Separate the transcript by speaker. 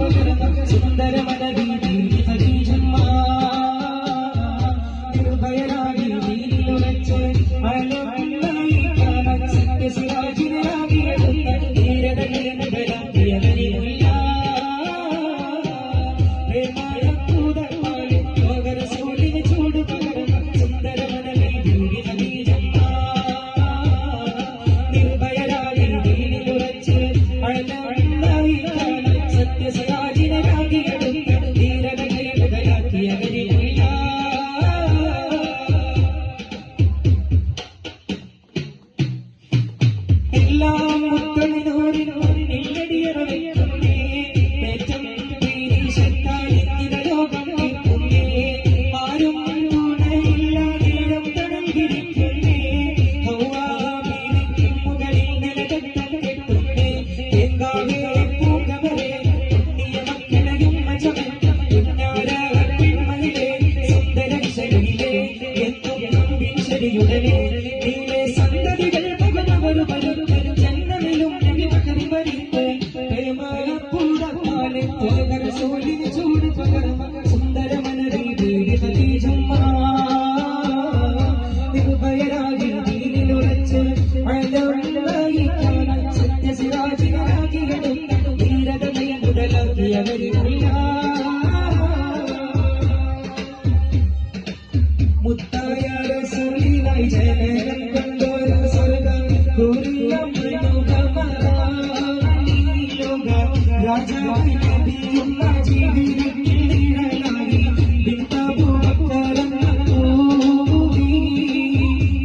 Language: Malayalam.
Speaker 1: പകർന്ന സുന്ദര മനവീതി ഖദീജമ്മ നിർഭയരായി ദീനിലുറച്ച് അലമുള്ളായി കാണാൻ സത്യസിരാജിനാകിയെടുത്ത ധീരതകളെ മുതലാക്കിയ കരിമുല്ല പ്രേമഴക്കൂതപ്പാലെ ലോകരസൂലിന് ചൂട് പകർന്ന സുന്ദര മനവീതി ഖദീജമ്മ നിർഭയരായി ദീനിലുറച്ച് അലമുള്ളായി കാണാൻ സത്യസിരാജിനാകിയെടുത്ത ധീരതകളെ മുതലാക്കിയ കരിമുല്ല എല്ലാം മുത്തളിനോരിനോരിൽ എല്ലടിയറവയ്ക്കുന്നേ ഏറ്റം ശക്തായി ലോകം നിൽക്കുന്നേ ആരും തുണയില്ലാതീരം തടംകിരിക്കുന്നേ ഹൗവാമീരിക്കും മുകളിൽ നിലകെട്ടം കെട്ടുന്നേ എങ്കാവേ പൂങ്കവരെ പുണ്യ മക്കളയും മജമൻ പുന്നാര പെൺമയിലെ സുന്ദര ശരീരേ എന്നും നമ്പിൻ ശരിയുടനെ നീലെ സന്തതികൾ പകലവരു പലരും ജന്മമിലും നബിബക്കർ വരിത്ത് പ്രേമഴക്കൂടപ്പാലെ ലോകരസൂലിന് ചൂട് പകർന്ന സുന്ദര മനവീതി ഖദീജമ്മ നിർഭയരായി ദീനിലുറച്ച് അലമുള്ളായി കാണാൻ സത്യസിരാജിനാകിയെടുത്ത ധീരതയെ മുതലാക്കിയവരിൽ